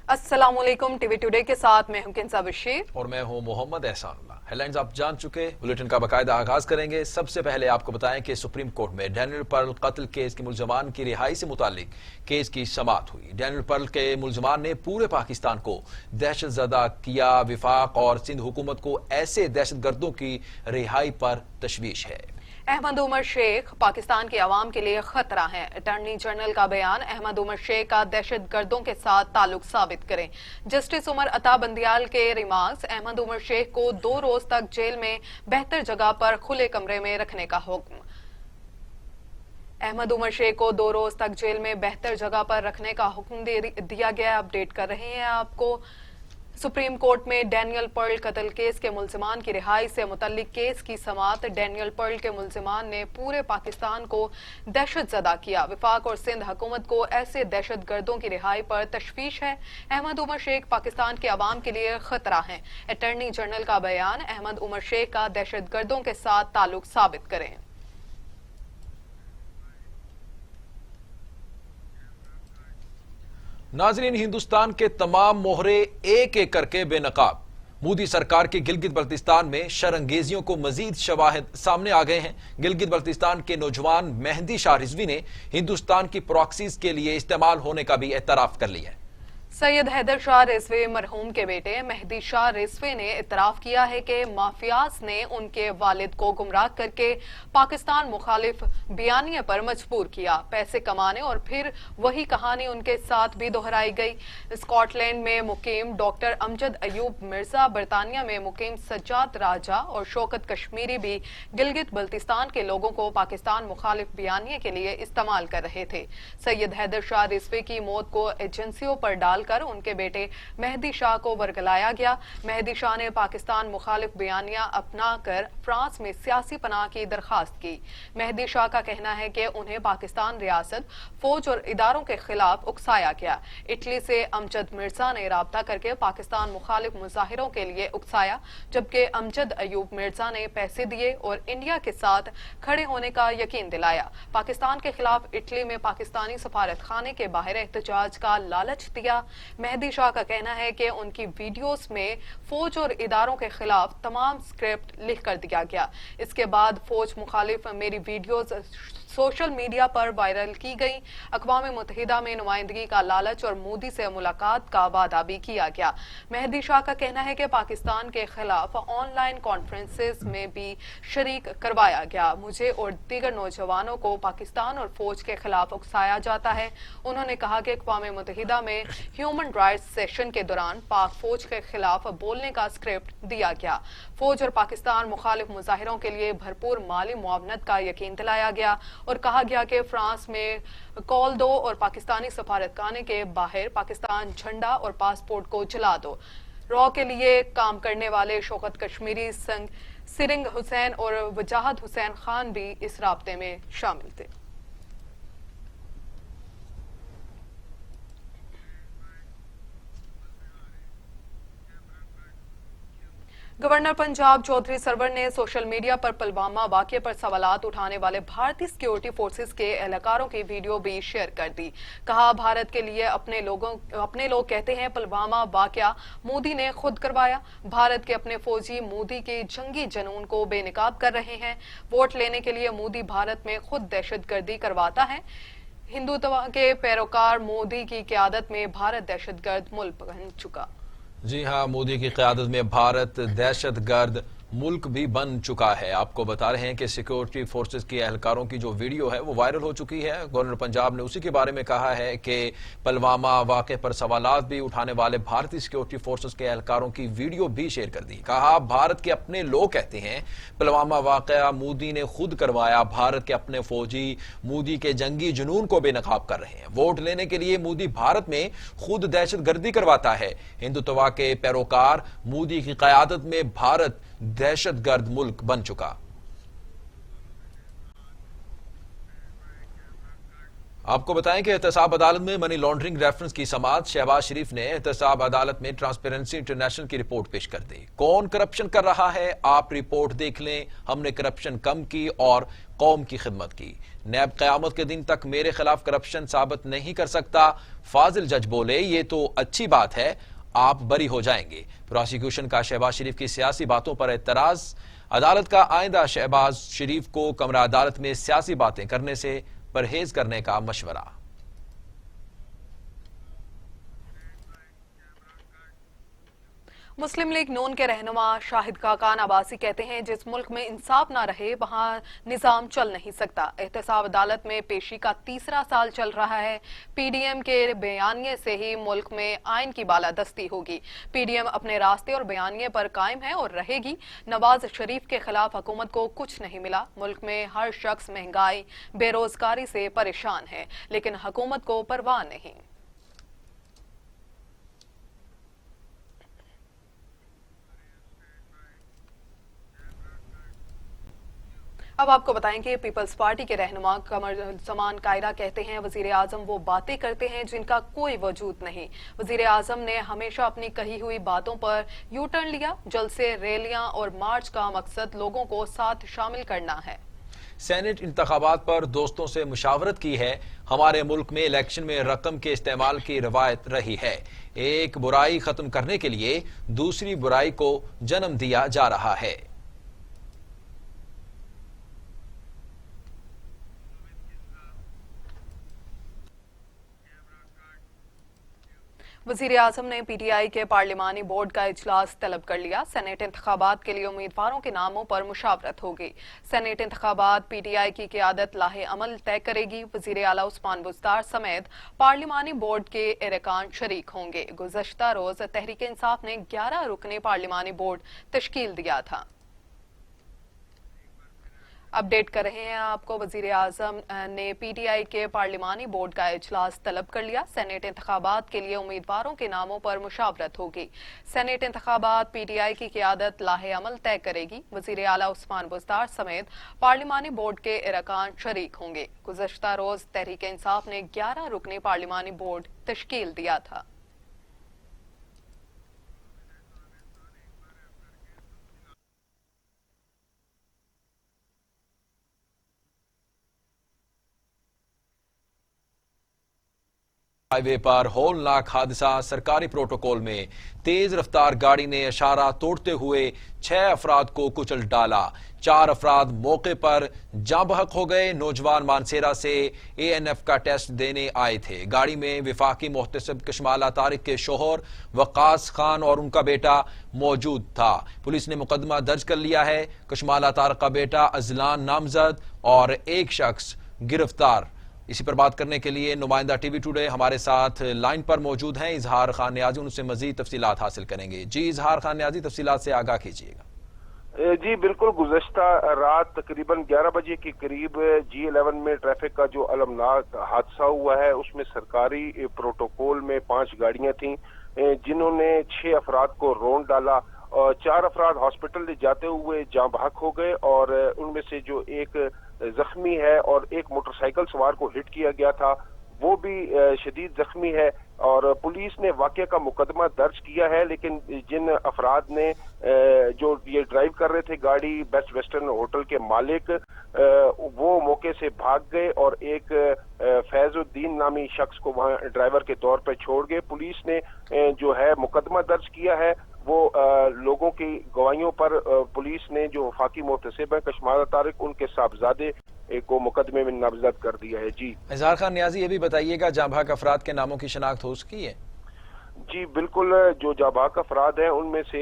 अस्सलाम वालेकुम। TV today के साथ मैं हूं किंसा बशीर और मैं हूं मोहम्मद एहसानुल्लाह। हेडलाइंस आप जान चुके, बुलेटिन का बाकायदा आगाज करेंगे। सबसे पहले आपको बताएं कि सुप्रीम कोर्ट में डैनियल पर्ल कत्ल केस के मुल्जमान की रिहाई से मुतालिक केस की समाअत हुई। डैनियल पर्ल के मुल्जमान ने पूरे पाकिस्तान को दहशत ज़दा किया। विफाक और सिंध हुकूमत को ऐसे दहशत गर्दों की रिहाई पर तशवीश है। अहमद उमर शेख पाकिस्तान की आवाम के लिए खतरा है। अटॉर्नी जनरल का बयान, अहमद उमर शेख का दहशत गर्दों के साथ ताल्लुक साबित करें। जस्टिस उमर अता बंदियाल के रिमार्क्स, अहमद उमर शेख को 2 रोज तक जेल में बेहतर जगह पर खुले कमरे में रखने का हुक्म। अहमद उमर शेख को 2 रोज तक जेल में बेहतर जगह पर रखने का हुक्म दिया गया। अपडेट कर रहे हैं आपको। सुप्रीम कोर्ट में डैनियल पर्ल कत्ल केस के मुल्जिमान की रिहाई से मुतल्लिक केस की समाअत। डैनियल पर्ल के मुल्जिमान ने पूरे पाकिस्तान को दहशत ज़दा किया। विफाक और सिंध हुकूमत को ऐसे दहशत गर्दों की रिहाई पर तशवीश है। अहमद उमर शेख पाकिस्तान के अवाम के लिए खतरा है। अटॉर्नी जनरल का बयान, अहमद उमर शेख का दहशत गर्दों के साथ ताल्लुक साबित करें। नाजरीन, हिंदुस्तान के तमाम मोहरे एक एक करके बेनकाब। मोदी सरकार के गिलगित बल्तिस्तान में शरंगेजियों को मजीद शवाहिद सामने आ गए हैं। गिलगित बल्तिस्तान के नौजवान मेहदी शाह रिजवी ने हिंदुस्तान की प्रॉक्सीज के लिए इस्तेमाल होने का भी एतराफ कर लिया है। सैयद हैदर शाह रिजवी मरहूम के बेटे मेहदी शाह रिजवी ने इतराफ किया है कि माफियाज ने उनके वालिद को गुमराह करके पाकिस्तान मुखालिफ बयानिए पर मजबूर किया। पैसे कमाने और फिर वही कहानी उनके साथ भी दोहराई गई। स्कॉटलैंड में मुकीम डॉक्टर अमजद अयूब मिर्जा, बरतानिया में मुकीम सज्जाद राजा और शौकत कश्मीरी भी गिलगित बल्तिस्तान के लोगों को पाकिस्तान मुखालिफ बयानिए के लिए इस्तेमाल कर रहे थे। सैयद हैदर शाह रिजवी की मौत को एजेंसियों पर डालकर उनके बेटे मेहदी शाह को बरगलाया गया। मेहदी शाह ने पाकिस्तान मुखालिफ बयानिया अपनाकर फ्रांस में सियासी पनाह की दरखास्त की। मेहदी शाह का कहना है कि उन्हें पाकिस्तान रियासत, फौज और इदारों के खिलाफ उकसाया गया। इटली से अमजद मिर्जा ने राब्ता करके पाकिस्तान मुखालिफ मुजाहिरों के लिए उकसाया, जबकि अमजद अयूब मिर्जा ने पैसे दिए और इंडिया के साथ खड़े होने का यकीन दिलाया। पाकिस्तान के खिलाफ इटली में पाकिस्तानी सफारत खाने के बाहर एहतजाज का लालच दिया। मेहदी शाह का कहना है कि उनकी वीडियोस में फौज और इदारों के खिलाफ तमाम स्क्रिप्ट लिख कर दिया गया। इसके बाद फौज मुखालिफ मेरी वीडियोस सोशल मीडिया पर वायरल की गई। अक़वाम मुत्तहिदा में नुमाइंदगी का लालच और मोदी से मुलाकात का वादा भी किया गया। मेहदी शाह का कहना है कि पाकिस्तान के खिलाफ ऑनलाइन कॉन्फ्रेंसेस में भी शरीक करवाया गया। मुझे और दीगर नौजवानों को पाकिस्तान और फौज के खिलाफ उकसाया जाता है। उन्होंने कहा कि अक़वाम मुत्तहिदा में ह्यूमन राइट्स सेशन के दौरान पाक फौज के खिलाफ बोलने का स्क्रिप्ट दिया गया। फौज और पाकिस्तान मुखालिफ मुजाहिरों के लिए भरपूर माली मुआवनत का यकीन दिलाया गया और कहा गया कि फ्रांस में कॉल दो और पाकिस्तानी सफारतखाने के बाहर पाकिस्तान झंडा और पासपोर्ट को जला दो। रॉ के लिए काम करने वाले शौकत कश्मीरी संग सिरिंग हुसैन और वजाहत हुसैन खान भी इस राब्ते में शामिल थे। गवर्नर पंजाब चौधरी सरवर ने सोशल मीडिया पर पुलवामा वाक़े पर सवालात उठाने वाले भारतीय सिक्योरिटी फोर्सेस के एहलकारों की वीडियो भी शेयर कर दी। कहा, भारत के लिए अपने लोग कहते हैं पुलवामा वाक़या मोदी ने खुद करवाया। भारत के अपने फौजी मोदी के जंगी जनून को बेनकाब कर रहे हैं। वोट लेने के लिए मोदी भारत में खुद दहशतगर्दी करवाता है। हिंदुत्व के पैरोकार मोदी की क़यादत में भारत दहशतगर्द मुल्क बन चुका। जी हाँ, मोदी की क़यादत में भारत दहशतगर्द मुल्क भी बन चुका है। आपको बता रहे हैं कि सिक्योरिटी फोर्सेस के एहलकारों की जो वीडियो है वो वायरल हो चुकी है। गवर्नर पंजाब ने उसी के बारे में कहा है कि पुलवामा वाक़े पर सवालात भी उठाने वाले भारतीय सिक्योरिटी फोर्सेस के एहलकारों की वीडियो भी शेयर कर दी। कहा, भारत के अपने लोग कहते हैं पुलवामा वाक़या मोदी ने खुद करवाया। भारत के अपने फौजी मोदी के जंगी जुनून को बेनकाब कर रहे हैं। वोट लेने के लिए मोदी भारत में खुद दहशतगर्दी करवाता है। हिंदुत्व के पैरोकार मोदी की क़यादत में भारत दहशतगर्द मुल्क बन चुका। आपको बताएं कि एहतसाब अदालत में मनी लॉन्ड्रिंग रेफरेंस की समाअत शहबाज शरीफ ने एहतसाब अदालत में ट्रांसपेरेंसी इंटरनेशनल की रिपोर्ट पेश कर दी। कौन करप्शन कर रहा है, आप रिपोर्ट देख लें, हमने करप्शन कम की और कौम की खिदमत की। नैब क़यामत के दिन तक मेरे खिलाफ करप्शन साबित नहीं कर सकता। फाजिल जज बोले, ये तो अच्छी बात है, आप बरी हो जाएंगे। प्रोसिक्यूशन का शहबाज शरीफ की सियासी बातों पर एतराज। अदालत का आइंदा शहबाज शरीफ को कमरा अदालत में सियासी बातें करने से परहेज करने का मशवरा। मुस्लिम लीग नून के रहनुमा शाहिद खाकान अब्बासी कहते हैं, जिस मुल्क में इंसाफ ना रहे वहां निजाम चल नहीं सकता। एहतसाब अदालत में पेशी का तीसरा साल चल रहा है। पीडीएम के बयानिए से ही मुल्क में आइन की बालादस्ती होगी। पीडीएम अपने रास्ते और बयानिए पर कायम है और रहेगी। नवाज शरीफ के खिलाफ हुकूमत को कुछ नहीं मिला। मुल्क में हर शख्स महंगाई, बेरोजगारी से परेशान है, लेकिन हुकूमत को परवाह नहीं। अब आपको बताएं कि पीपल्स पार्टी के रहनुमा कमर जमान कायरा कहते हैं, वजीर आजम वो बातें करते हैं जिनका कोई वजूद नहीं। वजीर आजम ने हमेशा अपनी कही हुई बातों पर यू टर्न लिया। जल्द से रैलियां और मार्च का मकसद लोगों को साथ शामिल करना है। सेनेट इंतखाबात पर दोस्तों से मुशावरत की है। हमारे मुल्क में इलेक्शन में रकम के इस्तेमाल की रवायत रही है। एक बुराई खत्म करने के लिए दूसरी बुराई को जन्म दिया जा रहा है। वजीर आजम ने पीटीआई के पार्लिमानी बोर्ड का इजलास तलब कर लिया। सेनेट इंतखाबात के लिए उम्मीदवारों के नामों पर मुशावरत होगी। सेनेट इंतखाबात पीटीआई की क़यादत लाहे अमल तय करेगी। वजीर आला उस्मान बुज़दार समेत पार्लिमानी बोर्ड के अरकान शरीक होंगे। गुज़श्ता रोज तहरीक इंसाफ ने 11 रुकनी पार्लिमानी बोर्ड तश्कील दिया था। अपडेट कर रहे हैं आपको, वजीर आजम ने पीटीआई के पार्लिमानी बोर्ड का इजलास तलब कर लिया। सेनेट इंतखाबात के लिए उम्मीदवारों के नामों पर मुशावरत होगी। सेनेट इंतखाबात पीटीआई की क़यादत लाहे अमल तय करेगी। वजीर आला उस्मान बुज़दार समेत पार्लिमानी बोर्ड के अरकान शरीक होंगे। गुज़श्ता रोज तहरीक इंसाफ ने 11 रुकनी पार्लिमानी बोर्ड तश्कील दिया था। हाईवे पर होलनाक हादसा। सरकारी प्रोटोकॉल में तेज रफ्तार गाड़ी ने इशारा तोड़ते हुए 6 अफराद को कुचल डाला। 4 अफराद मौके पर जाँ बहक हो गए। नौजवान मानसेरा से एएनएफ का टेस्ट देने आए थे। गाड़ी में विफाकी मोहतसिब कशमाला तारिक के शोहर वकास खान और उनका बेटा मौजूद था। पुलिस ने मुकदमा दर्ज कर लिया है। कशमाला तारिक का बेटा अजलान नामजद और एक शख्स गिरफ्तार। इसी पर बात करने के लिए नुमाइंदा टीवी टुडे हमारे साथ लाइन पर मौजूद हैं इजहार खान नियाजी। उनसे मजीद तफसीलात हासिल करेंगे। जी इजहार खान नियाजी, तफसीलात से आगाह कीजिएगा। जी बिल्कुल, गुज़श्ता रात तकरीबन 11 बजे के करीब G11 में ट्रैफिक का जो अलमनाक हादसा हुआ है, उसमें सरकारी प्रोटोकॉल में 5 गाड़ियां थीं जिन्होंने 6 अफराद को रौंद डाला और 4 अफराद हॉस्पिटल ले जाते हुए जाँ बहक हो गए और उनमें से जो एक जख्मी है और एक मोटरसाइकिल सवार को हिट किया गया था वो भी शदीद जख्मी है। और पुलिस ने वाकये का मुकदमा दर्ज किया है, लेकिन जिन अफराद ने जो ये ड्राइव कर रहे थे गाड़ी, बेस्ट वेस्टर्न होटल के मालिक, वो मौके से भाग गए और एक फैजुद्दीन नामी शख्स को वहां ड्राइवर के तौर पर छोड़ गए। पुलिस ने जो है मुकदमा दर्ज किया है। वो लोगों की गवाहियों पर पुलिस ने जो वफाकी मोहतसिब है कशमाला तारिक, उनके साहबजादे को मुकदमे में नामजद कर दिया है। जी इजहार खान नियाजी, ये भी बताइएगा जाँ बहक अफराद के नामों की शनाख्त हो सकी है? जी बिल्कुल, जो जाबाक अफराद हैं उनमें से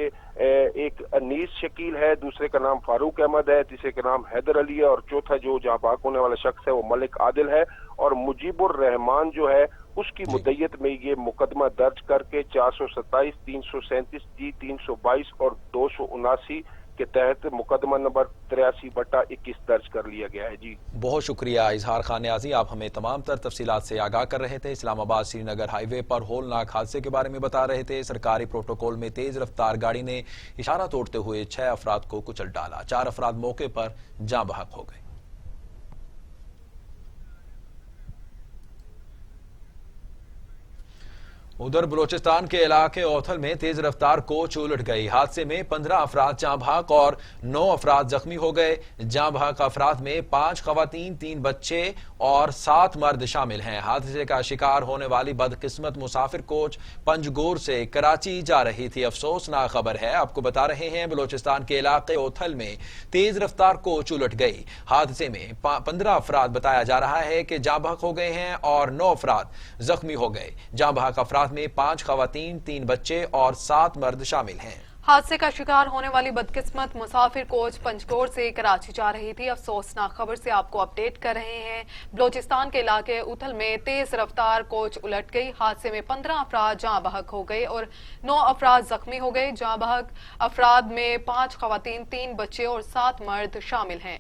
एक अनीस शकील है, दूसरे का नाम फारूक अहमद है, तीसरे का नाम हैदर अली है और चौथा जो जाबाक होने वाला शख्स है वो मलिक आदिल है। और मुजीबुर रहमान जो है उसकी मुद्दयत में ये मुकदमा दर्ज करके 427, 337, जी 322 और 279 के तहत मुकदमा नंबर 83/21 दर्ज कर लिया गया है। जी बहुत शुक्रिया इजहार खान नियाजी, आप हमें तमाम तर तफसीलात से आगाह कर रहे थे। इस्लामाबाद श्रीनगर हाईवे पर होलनाक हादसे के बारे में बता रहे थे। सरकारी प्रोटोकॉल में तेज रफ्तार गाड़ी ने इशारा तोड़ते हुए 6 अफराद को कुचल डाला। 4 अफराद मौके पर जाँ बहक हो गए। उधर बलूचिस्तान के इलाके ओथल में तेज रफ्तार कोच उलट गई। हादसे में 15 अफराद जाँ बहक और 9 अफराद जख्मी हो गए। जाँ बहक अफराद में 5 खवातीन, 3 बच्चे और 7 मर्द शामिल हैं। हादसे का शिकार होने वाली बदकिस्मत मुसाफिर कोच पंजगोर से कराची जा रही थी। अफसोसनाक खबर है, आपको बता रहे हैं, बलूचिस्तान के इलाके ओथल में तेज रफ्तार कोच उलट गई। हादसे में 15 अफराद बताया जा रहा है कि जाँ बहक हो गए हैं और 9 अफराद जख्मी हो गए। जाँ बहक अफराद में 5 खवातीन, 3 बच्चे और 7 मर्द शामिल हैं। हादसे का शिकार होने वाली बदकिस्मत मुसाफिर कोच पंजकोर से कराची जा रही थी। अफसोसनाक खबर से आपको अपडेट कर रहे हैं। बलूचिस्तान के इलाके उथल में तेज रफ्तार कोच उलट गई। हादसे में 15 अफराद जाँ बहक हो गए और 9 अफराद जख्मी हो गए। जाँ बहक अफराद में 5 खवातीन, 3 बच्चे और 7 मर्द शामिल हैं।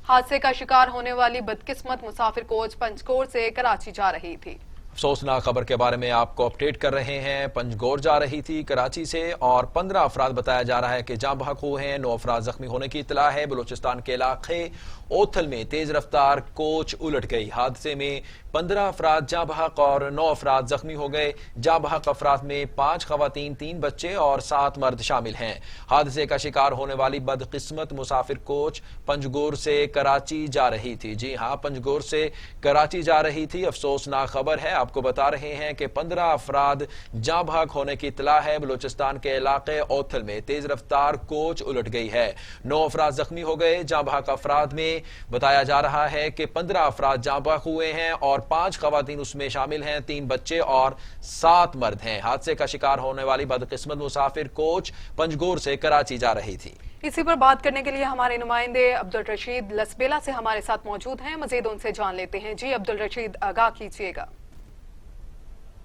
हादसे का शिकार होने वाली बदकिस्मत मुसाफिर कोच पंजकोर से कराची जा रही थी। अफसोसनाक खबर के बारे में आपको अपडेट कर रहे हैं। पंजगोर जा रही थी कराची से और 15 अफराद बताया जा रहा है कि जाँ बहक हुए हैं। 9 अफराद जख्मी होने की इतला है। बलूचिस्तान के इलाके ओथल में तेज रफ्तार कोच उलट गई। हादसे में 15 अफराद जाँ बहक और 9 अफराद जख्मी हो गए। जाँ बहक अफराद में 5 खवातीन, 3 बच्चे और 7 मर्द शामिल हैं। हादसे का शिकार होने वाली बदकिस्मत मुसाफिर कोच पंजगोर से कराची जा रही थी। जी हाँ, पंजगोर से कराची जा रही थी। अफसोसनाक खबर है, आपको बता रहे हैं कि 15 अफराद जाँ बहक होने की इतला है। बलूचिस्तान के इलाके ओथल में तेज रफ्तार कोच उलट गई है। 9 अफराद जख्मी हो गए। जाँ बहक अफराद में बताया जा रहा है कि 15 अफराद जाँ बहक हुए हैं और 5 खवातीन उसमें शामिल हैं, 3 बच्चे और 7 मर्द हैं। हादसे का शिकार होने वाली बदकिस्मत मुसाफिर कोच पंजगोर से कराची जा रही थी। इसी पर बात करने के लिए हमारे नुमाइंदे अब्दुल रशीद लसबेला से हमारे साथ मौजूद हैं। मजीद उनसे जान लेते हैं। जी अब्दुल रशीद, आगाह कीजिएगा।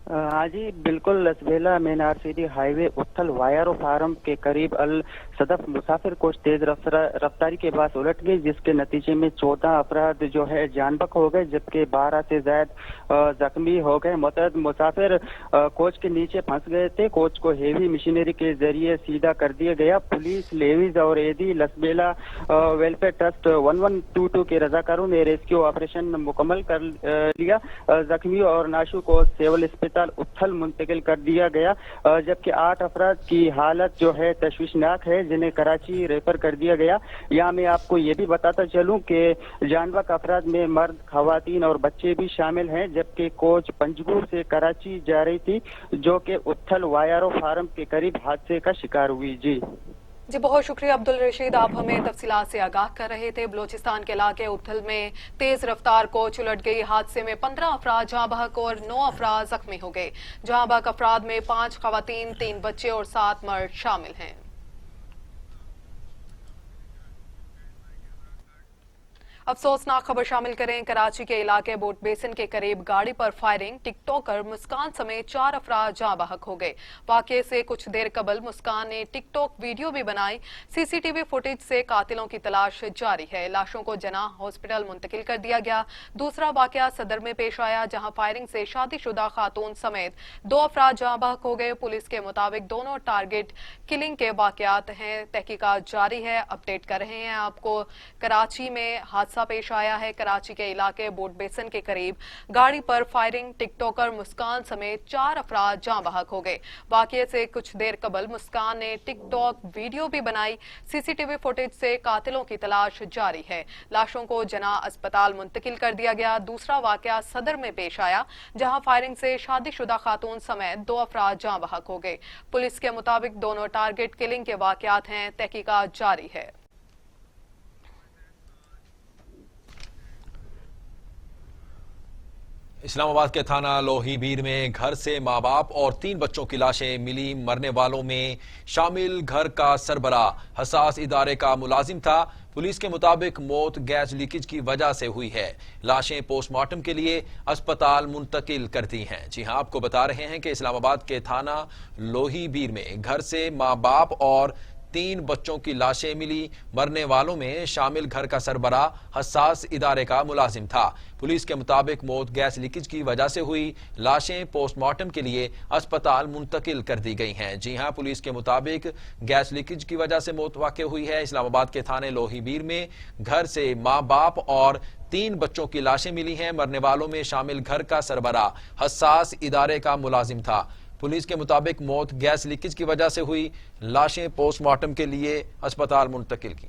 हाँ जी, बिल्कुल। लसबेला मीनार सीधी हाईवे उथल वायरो फार्म के करीब अल सदफ मुसाफिर कोच तेज रफ्तारी के बाद उलट गई, जिसके नतीजे में 14 अफराद जो है जानबक हो गए, जबकि 12 से ज्यादा जख्मी हो गए। मुतअद्दिद मुसाफिर कोच के नीचे फंस गए थे। कोच को हेवी मशीनरी के जरिए सीधा कर दिया गया। पुलिस, लेविज और एदी लसबेला वेलफेयर ट्रस्ट 1122 के रजाकारों ने रेस्क्यू ऑपरेशन मुकम्मल कर लिया। जख्मी और नाशु को सिविल अस्पताल उथल मुंतकिल कर दिया गया, जबकि 8 अफराद की हालत जो है तशवीशनाक है, जिन्हें कराची रेफर कर दिया गया। यहाँ मैं आपको ये भी बताता चलूं कि जानबक अफराद में मर्द, खवातीन और बच्चे भी शामिल हैं, जबकि कोच पंजगुर से कराची जा रही थी, जो कि उथल वायरो फार्म के करीब हादसे का शिकार हुई। जी बहुत शुक्रिया अब्दुल रशीद, आप हमें तफसीलात से आगाह कर रहे थे। बलूचिस्तान के इलाके उथल में तेज रफ्तार कोच उलट गई। हादसे में 15 अफराद जाँ बहक और 9 अफराद जख्मी हो गए। जाँ बहक अफराद में 5 खवातीन, 3 बच्चे और 7 मर्द शामिल हैं। अफसोसनाक खबर शामिल करें। कराची के इलाके बोट बेसिन के करीब गाड़ी पर फायरिंग, टिकटॉकर मुस्कान समेत 4 अफराद जाँ बहक हो गए। वाकये से कुछ देर कबल मुस्कान ने टिकटॉक वीडियो भी बनाई। सीसीटीवी फुटेज से कातिलों की तलाश जारी है। लाशों को जना हॉस्पिटल मुंतकिल कर दिया गया। दूसरा वाकया सदर में पेश आया, जहां फायरिंग से शादीशुदा खातून समेत 2 अफराद जाँ बहक हो गए। पुलिस के मुताबिक दोनों टारगेट किलिंग के वाकयात हैं। तहकीकात जारी है। अपडेट कर रहे हैं आपको। कराची में हादसा पेश आया है। कराची के इलाके बोट बेसिन के करीब गाड़ी पर फायरिंग, टिकटॉकर मुस्कान समेत 4 अफराद जाँ बहक हो गए। वाकये से कुछ देर कबल मुस्कान ने टिकटॉक वीडियो भी बनाई। सीसीटीवी फुटेज से कातिलों की तलाश जारी है। लाशों को जना अस्पताल मुंतकिल कर दिया गया। दूसरा वाकया सदर में पेश आया, जहां फायरिंग से शादीशुदा खातून समेत 2 अफराद जाँ बहक हो गए। पुलिस के मुताबिक दोनों टारगेट किलिंग के वाकयात हैं। तहकीकात जारी है। इस्लामाबाद के थाना लोहीबीर में घर से माँ बाप और 3 बच्चों की लाशें मिली। मरने वालों में शामिल घर का सरबराह हसास इदारे का मुलाजिम था। पुलिस के मुताबिक मौत गैस लीकेज की वजह से हुई है। लाशें पोस्टमार्टम के लिए अस्पताल मुंतकिल कर दी हैं। जी हां, आपको बता रहे हैं कि इस्लामाबाद के थाना लोहीबीर में घर से माँ बाप और 3 बच्चों की लाशें मिली। मरने वालों में शामिल घर का सरबराह हसास इदारे का मुलाजिम था। पुलिस के मुताबिक मौत गैस लीकेज की वजह से हुई। लाशें पोस्टमार्टम के लिए अस्पताल मुंतकिल कर दी गई हैं। जी हां, पुलिस के मुताबिक गैस लीकेज की वजह से मौत वाक़ई हुई है। इस्लामाबाद के थाने लोहीबीर में घर से माँ बाप और 3 بچوں کی لاشیں ملی ہیں۔ مرنے والوں میں شامل گھر کا سربراہ حساس ادارے کا ملازم تھا۔ پولیس کے مطابق موت گیس لیکیج کی وجہ سے ہوئی۔ لاشیں پوسٹ مارٹم کے لیے ہسپتال منتقل کی۔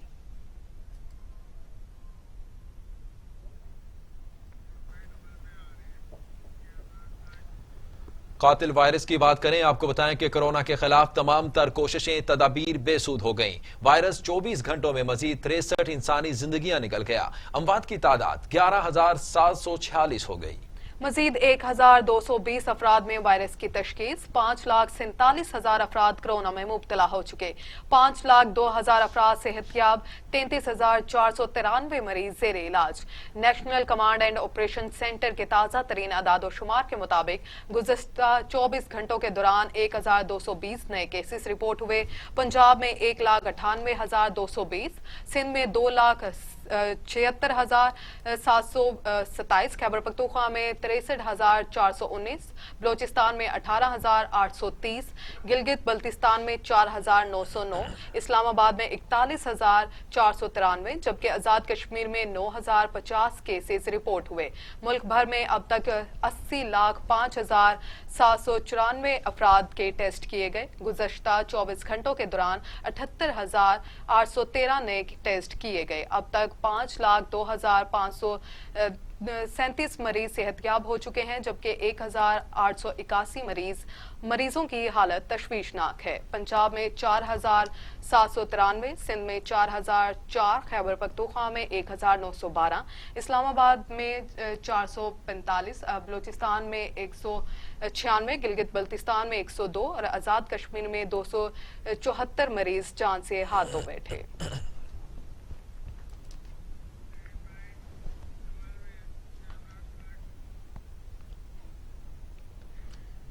قاتل وائرس کی بات کریں، آپ کو بتائیں کہ کورونا کے خلاف تمام تر کوششیں تدابیر بے سود ہو گئیں۔ وائرس 24 گھنٹوں میں مزید 63 انسانی زندگیاں نکل گیا۔ اموات کی تعداد 11,746 ہو گئی۔ مزید 1,220 افراد میں وائرس کی تشخیص۔ 5,47,000 افراد کرونا میں مبتلا ہو چکے۔ 5,02,000 افراد صحت یاب۔ 33,493 مریض زیر علاج۔ National command and operation centre کے تازہ ترین اعداد و شمار کے مطابق گزشتہ 24 گھنٹوں کے دوران 1,220 نئے کیسز رپورٹ ہوئے۔ پنجاب میں 1,98,220، سندھ میں 2,76,727، خیبر پختونخوا میں 63,419، بلوچستان میں 18,830، گلگت بلتستان میں 4,909، اسلام آباد میں 41,493، جبکہ آزاد کشمیر میں 9,050 کیسز رپورٹ ہوئے۔ ملک بھر میں اب تک 80,05,794 افراد کے ٹیسٹ کیے گئے۔ گزشتہ 24 گھنٹوں کے دوران 78,813 نئے ٹیسٹ کیے گئے۔ اب تک 5,02,537 مریض صحت یاب ہو چکے ہیں، جبکہ 1,881 مریضوں کی حالت تشویشناک ہے۔ پنجاب میں 4,793، سندھ میں 4,004، خیبر پختونخوا میں 1,912، اسلام آباد میں 445، بلوچستان میں 196، گلگت بلتستان میں 102 اور آزاد کشمیر میں 274 مریض جان سے ہاتھ دھو بیٹھے۔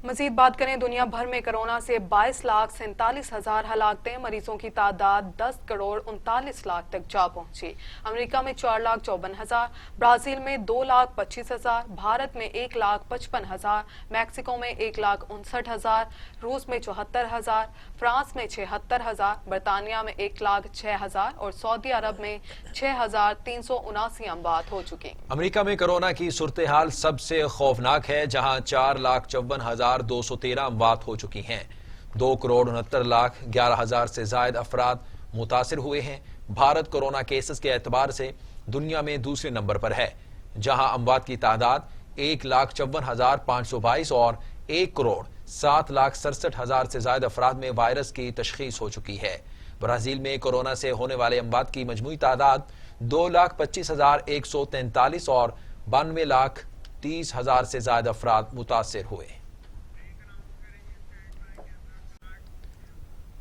مزید بات کریں، دنیا بھر میں کرونا سے 22,47,000 ہلاکتیں، مریضوں کی تعداد 10,39,00,000 تک جا پہنچی۔ امریکہ میں 4,54,000، برازیل میں 2,25,000، بھارت میں 1,55,000، میکسیکو میں 1,59,000، روس میں 74,000، فرانس میں 76,000، برطانیہ میں 1,06,000 اور سعودی عرب میں 6,379 اموات ہو چکی۔ امریکہ میں کورونا کی صورتحال سب سے خوفناک ہے، جہاں 4,54,213 اموات ہو چکی ہیں۔ 2,69,11,000 سے زائد افراد متاثر ہوئے ہیں۔ بھارت کورونا کیسز کے اعتبار سے دنیا میں دوسرے نمبر پر ہے، جہاں اموات کی تعداد 1,54,522 اور 1,07,67,000 سے زائد افراد میں وائرس کی تشخیص ہو چکی ہے۔ برازیل میں کورونا سے ہونے والے اموات کی مجموعی تعداد 2,25,143 اور 92,30,000 سے زائد افراد متاثر ہوئے۔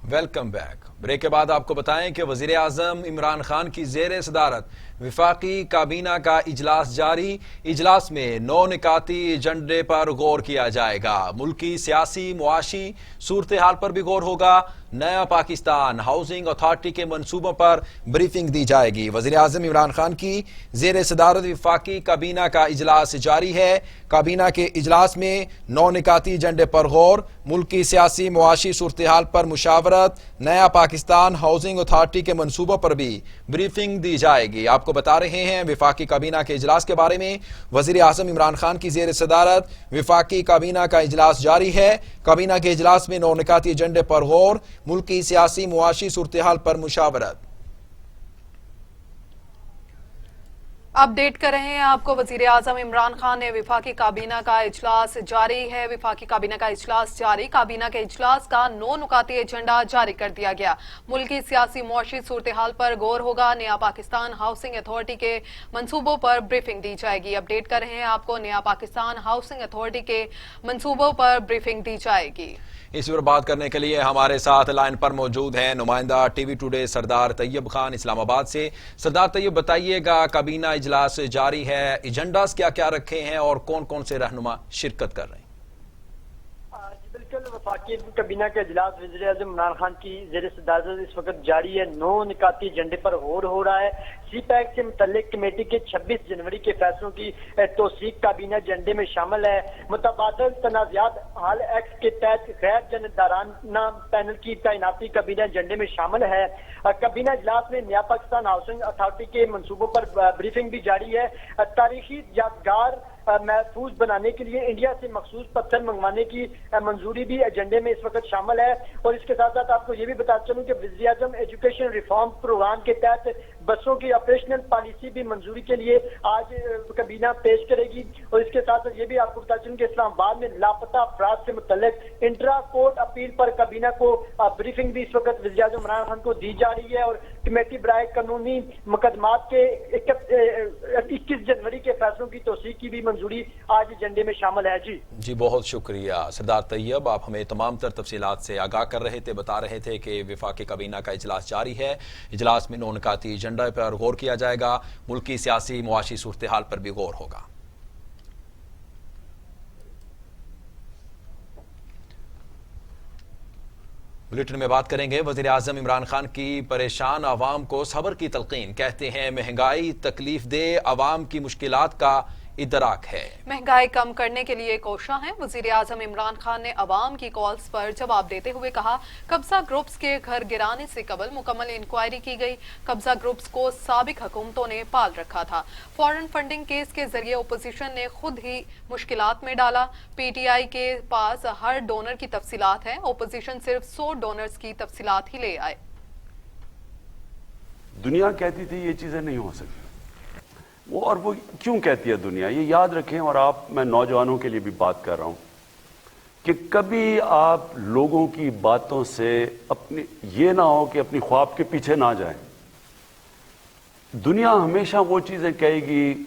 Welcome back. بریک کے بعد آپ کو بتائیں کہ وزیر اعظم عمران خان کی زیر صدارت وفاقی کابینہ کا اجلاس جاری۔ اجلاس میں 9 نکاتی ایجنڈے پر غور کیا جائے گا۔ ملکی سیاسی معاشی صورتحال پر بھی غور ہوگا۔ نیا پاکستان ہاؤسنگ اتھارٹی کے منصوبوں پر بریفنگ دی جائے گی۔ وزیر اعظم عمران خان کی زیر صدارت وفاقی کابینہ کا اجلاس جاری ہے۔ کابینہ کے اجلاس میں 9 نکاتی ایجنڈے پر غور، ملکی سیاسی معاشی صورتحال پر مشاورت، نیا پاکستان ہاؤسنگ اتھارٹی کے منصوبوں پر بھی بریفنگ دی جائے گی۔ آپ کو بتا رہے ہیں وفاقی کابینہ کے اجلاس کے بارے میں۔ وزیر اعظم عمران خان کی زیر صدارت وفاقی کابینہ کا اجلاس جاری ہے۔ کابینہ کے اجلاس میں 9 نکاتی ایجنڈے پر غور، ملکی سیاسی معاشی صورتحال پر مشاورت۔ اپڈیٹ کر رہے ہیں آپ کو، وزیر اعظم عمران خان نے وفاقی کابینہ کا اجلاس جاری ہے۔ وفاقی کابینہ کا اجلاس جاری، کابینہ کے اجلاس کا 9 نکاتی ایجنڈا جاری کر دیا گیا۔ ملکی سیاسی معاشی صورتحال پر غور ہوگا، نیا پاکستان ہاؤسنگ اتھارٹی کے منصوبوں پر بریفنگ دی جائے گی۔ اپڈیٹ کر رہے ہیں آپ کو، نیا پاکستان ہاؤسنگ اتھارٹی کے منصوبوں پر بریفنگ دی جائے گی۔ اس پر بات کرنے کے لیے ہمارے ساتھ لائن پر موجود ہیں نمائندہ ٹی وی ٹوڈے سردار طیب خان اسلام آباد سے۔ سردار طیب، بتائیے گا کابینہ اجلاس جاری ہے، ایجنڈاز کیا کیا رکھے ہیں اور کون کون سے رہنما شرکت کر رہے ہیں؟ بالکل وفاقی کابینہ کا اجلاس وزیر اعظم عمران خان کی زیر صدارت اس وقت جاری ہے. 9 نکاتی ایجنڈے پر غور ہو رہا ہے. سی پیک سے متعلق کمیٹی کے 26 جنوری کے فیصلوں کی توثیق کابینہ ایجنڈے میں شامل ہے. متبادل تنازعات حل ایکٹ کے تحت غیر جانبدارانہ پینل کی تعیناتی کابینہ ایجنڈے میں شامل ہے. کابینہ اجلاس میں نیا پاکستان ہاؤسنگ اتھارٹی کے منصوبوں پر بریفنگ بھی جاری ہے. تاریخی یادگار محفوظ بنانے کے لیے انڈیا سے مخصوص پتھر منگوانے کی منظوری بھی ایجنڈے میں اس وقت شامل ہے. اور اس کے ساتھ ساتھ آپ کو یہ بھی بتا چلوں کہ وزیر اعظم ایجوکیشن ریفارم پروگرام کے تحت بسوں کی آپریشنل پالیسی بھی منظوری کے لیے آج کابینہ پیش کرے گی. اور اس کے ساتھ یہ بھی آپ کو بتا چلوں کہ اسلام آباد میں لاپتہ افراد سے متعلق انٹرا کورٹ اپیل پر کابینہ کو بریفنگ بھی اس وقت وزیر اعظم عمران خان کو دی جا رہی ہے. اور کمیٹی برائے قانونی مقدمات کے 21 جنوری کے فیصلوں کی توثیق کی بھی منظوری آج ایجنڈے میں شامل ہے. جی بہت شکریہ سردار طیب. آپ ہمیں تمام تر تفصیلات سے آگاہ کر رہے تھے، بتا رہے تھے کہ وفاقی کابینہ کا اجلاس جاری ہے. اجلاس میں 9 نکاتی ایجنڈے پر غور کیا جائے گا. ملکی سیاسی معاشی صورتحال پر بھی غور ہوگا. بلیٹن میں بات کریں گے وزیر اعظم عمران خان کی پریشان عوام کو صبر کی تلقین. کہتے ہیں مہنگائی تکلیف دہ عوام کی مشکلات کا ادراک ہے. مہنگائی کم کرنے کے لیے کوشاں ہیں. وزیر اعظم عمران خان نے عوام کی کالز پر جواب دیتے ہوئے کہا قبضہ گروپس کے گھر گرانے سے قبل مکمل انکوائری کی گئی. قبضہ گروپس کو سابق حکومتوں نے پال رکھا تھا. فارن فنڈنگ کیس کے ذریعے اپوزیشن نے خود ہی مشکلات میں ڈالا. پی ٹی آئی کے پاس ہر ڈونر کی تفصیلات ہیں. اپوزیشن صرف 100 ڈونرز کی تفصیلات ہی لے آئے. دنیا کہتی تھی یہ چیزیں نہیں ہو سکتی. وہ کیوں کہتی ہے دنیا؟ یہ یاد رکھیں. اور میں نوجوانوں کے لیے بھی بات کر رہا ہوں کہ کبھی آپ لوگوں کی باتوں سے یہ نہ ہو کہ اپنی خواب کے پیچھے نہ جائیں. دنیا ہمیشہ وہ چیزیں کہے گی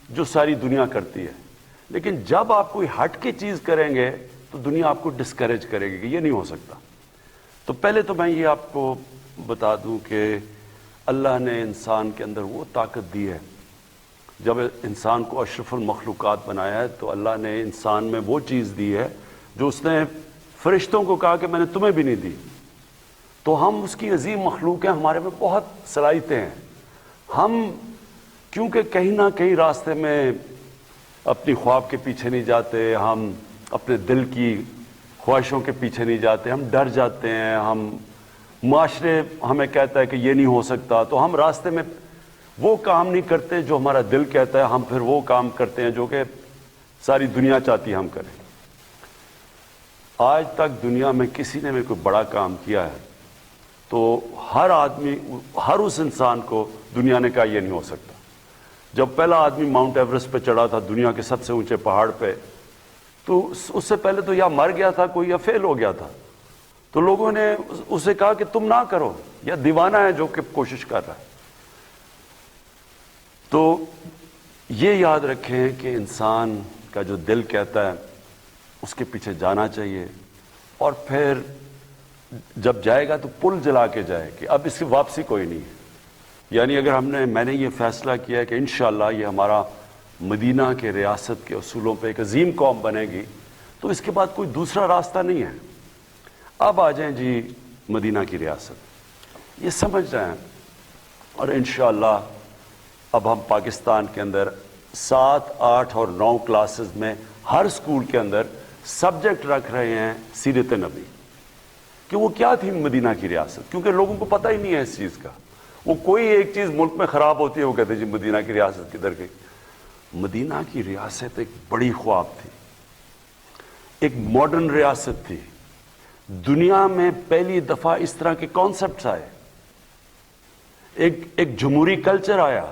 جو ساری دنیا کرتی ہے، لیکن جب آپ کوئی ہٹ کے چیز کریں گے تو دنیا آپ کو ڈسکریج کرے گی کہ یہ نہیں ہو سکتا. تو پہلے تو میں یہ آپ کو بتا دوں کہ اللہ نے انسان کے اندر وہ طاقت دی ہے. جب انسان کو اشرف المخلوقات بنایا ہے تو اللہ نے انسان میں وہ چیز دی ہے جو اس نے فرشتوں کو کہا کہ میں نے تمہیں بھی نہیں دی. تو ہم اس کی عظیم مخلوق ہیں، ہمارے میں بہت صلاحیتیں ہیں. ہم کیونکہ کہیں نہ کہیں راستے میں اپنی خواب کے پیچھے نہیں جاتے، ہم اپنے دل کی خواہشوں کے پیچھے نہیں جاتے، ہم ڈر جاتے ہیں، ہم معاشرے ہمیں کہتا ہے کہ یہ نہیں ہو سکتا، تو ہم راستے میں وہ کام نہیں کرتے جو ہمارا دل کہتا ہے. ہم پھر وہ کام کرتے ہیں جو کہ ساری دنیا چاہتی ہے ہم کریں. آج تک دنیا میں کسی نے بھی کوئی بڑا کام کیا ہے تو ہر آدمی، ہر اس انسان کو دنیا نے کہا یہ نہیں ہو سکتا. جب پہلا آدمی ماؤنٹ ایورسٹ پہ چڑھا تھا، دنیا کے سب سے اونچے پہاڑ پہ، تو اس سے پہلے تو یا مر گیا تھا کوئی یا فیل ہو گیا تھا. تو لوگوں نے اسے کہا کہ تم نہ کرو، یا دیوانہ ہے جو کہ کوشش کر رہا ہے. تو یہ یاد رکھیں کہ انسان کا جو دل کہتا ہے اس کے پیچھے جانا چاہیے. اور پھر جب جائے گا تو پل جلا کے جائے کہ اب اس کی واپسی کوئی نہیں ہے. یعنی اگر میں نے یہ فیصلہ کیا ہے کہ انشاءاللہ یہ ہمارا مدینہ کے ریاست کے اصولوں پہ ایک عظیم قوم بنے گی، تو اس کے بعد کوئی دوسرا راستہ نہیں ہے. اب آ جائیں جی مدینہ کی ریاست، یہ سمجھ رہے ہیں. اور انشاءاللہ اب ہم پاکستان کے اندر 7، 8 اور 9 کلاسز میں ہر سکول کے اندر سبجیکٹ رکھ رہے ہیں سیرت نبی، کہ وہ کیا تھی مدینہ کی ریاست. کیونکہ لوگوں کو پتہ ہی نہیں ہے اس چیز کا. وہ کوئی ایک چیز ملک میں خراب ہوتی ہے وہ کہتے ہیں جی مدینہ کی ریاست کدھر گئی. مدینہ کی ریاست ایک بڑی خواب تھی، ایک ماڈرن ریاست تھی. دنیا میں پہلی دفعہ اس طرح کے کانسیپٹس آئے، ایک جمہوری کلچر آیا،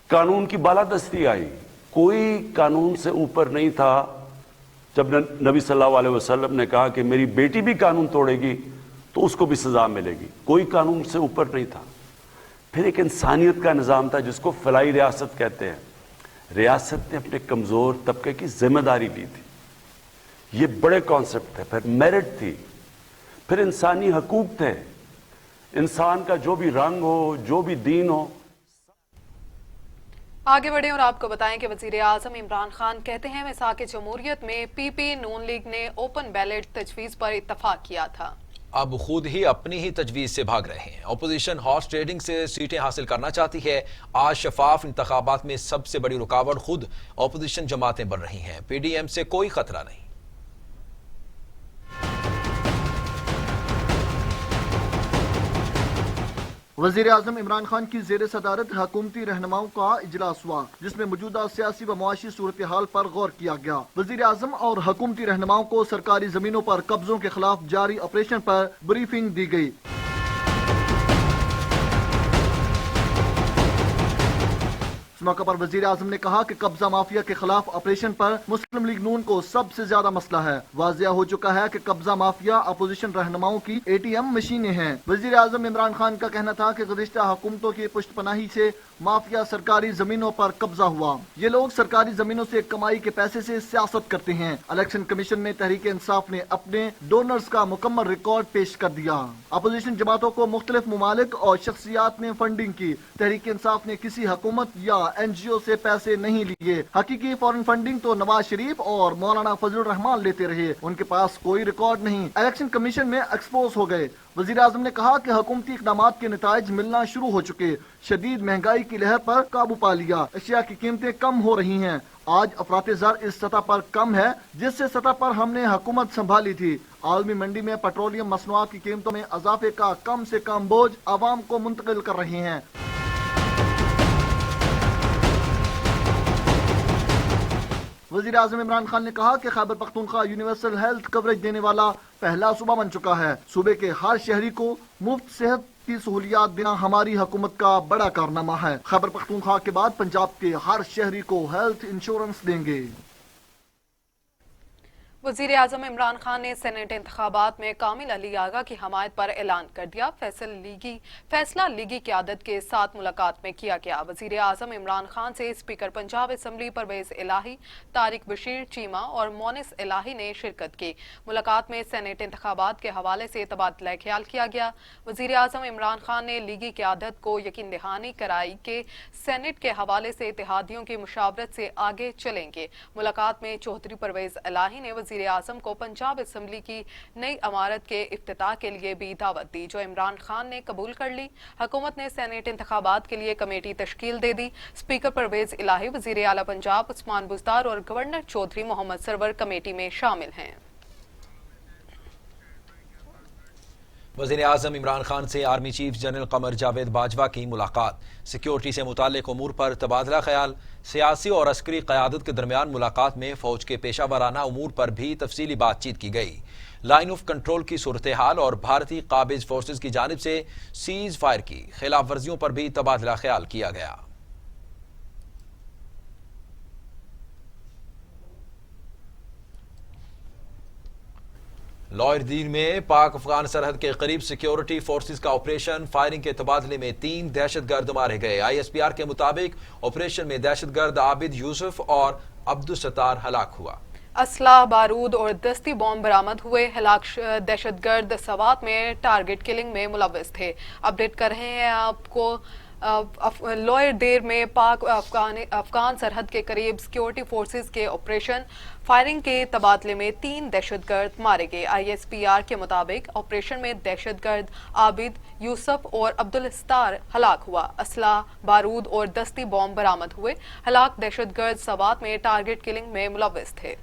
قانون کی بالادستی آئی. کوئی قانون سے اوپر نہیں تھا. جب نبی صلی اللہ علیہ وسلم نے کہا کہ میری بیٹی بھی قانون توڑے گی تو اس کو بھی سزا ملے گی، کوئی قانون سے اوپر نہیں تھا. پھر ایک انسانیت کا نظام تھا جس کو فلاحی ریاست کہتے ہیں. ریاست نے اپنے کمزور طبقے کی ذمہ داری لی تھی. یہ بڑے کانسیپٹ تھے. پھر میرٹ تھی، پھر انسانی حقوق تھے. انسان کا جو بھی رنگ ہو، جو بھی دین ہو. आगे बढ़े और आपको बताएं कि वजीर आजम इमरान खान कहते हैं मिसाक जमहूरियत में पीपी नून लीग ने ओपन बैलेट तजवीज़ पर इत्तफाक किया था। अब खुद ही अपनी ही तजवीज़ से भाग रहे हैं। अपोजिशन हॉर्स ट्रेडिंग से सीटें हासिल करना चाहती है। आज शफाफ इंतखाबात में सबसे बड़ी रुकावट खुद अपोजिशन जमातें बन रही हैं। पीडीएम से कोई खतरा नहीं। वज़ीर आज़म इमरान खान की ज़ेर सदारत हुकूमती रहनुमाओं का इजलास हुआ, जिसमें मौजूदा सियासी व मुआशी सूरत हाल पर गौर किया गया। वज़ीर आज़म और हुकूमती रहनुमाओं को सरकारी जमीनों पर कब्जों के खिलाफ जारी ऑपरेशन पर ब्रीफिंग दी गई। इस मौके पर वज़ीर आज़म ने कहा कि कब्जा माफिया के खिलाफ ऑपरेशन पर मुस्लिम लीग नून को सबसे ज्यादा मसला है। वाज़िया हो चुका है कि कब्जा माफिया अपोजिशन रहनुमाओं की ATM मशीनें हैं। वज़ीर आज़म इमरान खान का कहना था कि गुज़िश्ता हुकूमतों की पुष्टपनाही से माफिया सरकारी जमीनों पर कब्जा हुआ। ये लोग सरकारी जमीनों से कमाई के पैसे से सियासत करते हैं। इलेक्शन कमीशन में तहरीक इंसाफ ने अपने डोनर्स का मुकम्मल रिकॉर्ड पेश कर दिया। अपोजिशन जमातों को मुख्तलिफ ममालिक और शख्सियात ने फंडिंग की। तहरीक इंसाफ ने किसी हुकूमत या NGO से पैसे नहीं लिए। हकीकी फॉरेन फंडिंग तो नवाज शरीफ और मौलाना फजलुर रहमान लेते रहे। उनके पास कोई रिकॉर्ड नहीं। इलेक्शन कमीशन में एक्सपोज हो गए। वज़ीर आज़म ने कहा कि हुकूमती इक़दामात के नताइज मिलना शुरू हो चुके। शदीद महंगाई की लहर पर काबू पा लिया। अशिया की कीमतें कम हो रही हैं। आज अफरात ज़र इस सतह पर कम है जिससे सतह पर हमने हुकूमत संभाली थी। आलमी मंडी में पेट्रोलियम मसनूआत की कीमतों में इजाफे का कम से कम बोझ आवाम को मुंतकिल कर रहे हैं। वज़ीर आज़म इमरान खान ने कहा कि Khyber Pakhtunkhwa universal health coverage देने वाला पहला सूबा बन चुका है। सूबे के हर शहरी को मुफ्त सेहत की सहूलियात देना हमारी हुकूमत का बड़ा कारनामा है। खैबर पख्तूनख्वा के बाद पंजाब के हर शहरी को हेल्थ इंश्योरेंस देंगे। वज़ीर आज़म इमरान खान ने सेनेट इंतखाबात में कामिल अली आगा की हमायत पर ऐलान कर दिया। फैसला लीगी क़यादत के साथ मुलाकात में किया गया। वज़ीर आज़म इमरान खान से स्पीकर पंजाब असम्बली परवेज़ इलाही, तारिक बशीर चीमा और मोनिस इलाही ने शिरकत की। मुलाकात में सेनेट इंतखाबात के हवाले से तबादला ख्याल किया गया। वज़ीर आज़म इमरान खान ने लीगी क़यादत को यकीन दहानी कराई कि सेनेट के हवाले से इत्तेहादियों की मुशावरत से आगे चलेंगे। मुलाकात में चौधरी परवेज़ इलाही ने वज़ीर आज़म को पंजाब असम्बली की नई इमारत के इफ्तिताह के लिए भी दावत दी, जो इमरान खान ने कबूल कर ली। हुकूमत ने सेनेट इंतखाबात के लिए कमेटी तश्कील दे दी। स्पीकर परवेज़ इलाही, वज़ीर आला पंजाब उस्मान बुज़दार और गवर्नर चौधरी मोहम्मद सरवर कमेटी में शामिल हैं। वज़ीर आज़म इमरान खान से army chief general Qamar Javed Bajwa की मुलाकात। सिक्योरिटी से मुताल्लिक़ उमूर पर तबादला ख्याल। सियासी और अस्करी क़यादत के दरमियान मुलाकात में फ़ौज के पेशा वराना उमूर पर भी तफसीली बातचीत की गई। लाइन ऑफ कंट्रोल की सूरत हाल और भारतीय काबिज फोर्सेज की जानिब से सीज फायर की खिलाफ वर्जियों पर भी तबादला ख्याल किया गया। लॉयरदीन में पाक अफगान सरहद के करीब सिक्योरिटी फोर्सेज का ऑपरेशन। फायरिंग के तबादले में 3 दहशतगर्द मारे गए। ISPR के मुताबिक ऑपरेशन में दहशतगर्द आबिद यूसुफ और अब्दुल सत्तार हलाक हुआ। असला, बारूद और दस्ती बॉम्ब बरामद हुए। हलाक दहशतगर्द सवात में टारगेट किलिंग में मुलव्वस थे। अपडेट कर रहे हैं आपको। लॉयर देर में पाक अफगान सरहद के करीब सिक्योरिटी फोर्सेज के ऑपरेशन फायरिंग के तबादले में 3 दहशतगर्द मारे गए। ISPR के मुताबिक ऑपरेशन में दहशतगर्द आबिद यूसुफ और अब्दुल सत्तार हलाक हुआ। असला, बारूद और दस्ती बॉम्ब बरामद हुए। हलाक दहशतगर्द सवात में टारगेट किलिंग में मुलव्वस थे।